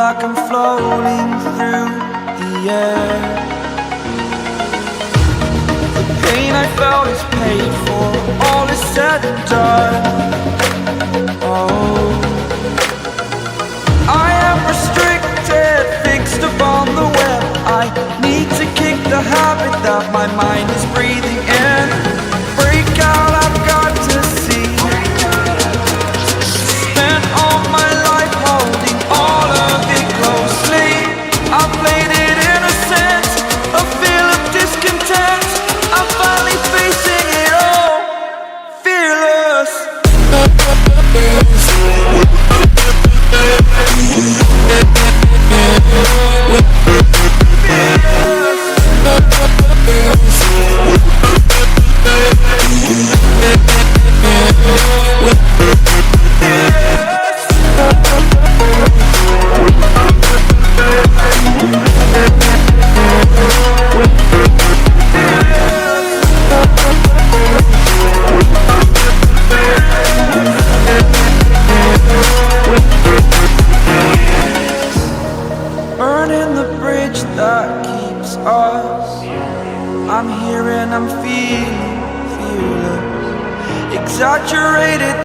like I'm floating through the air. The pain I felt is paid for, all is said and done. Oh, I am restricted, fixed upon the web. I need to kick the habit that my mind is breathing in. Break out, I've got to see. Spent all my life holding all of it closely. I played it innocent, a feel of discontent. I'm finally facing it all, fearless. Burning the bridge that keeps us. I'm here and I'm feeling fearless. Exaggerated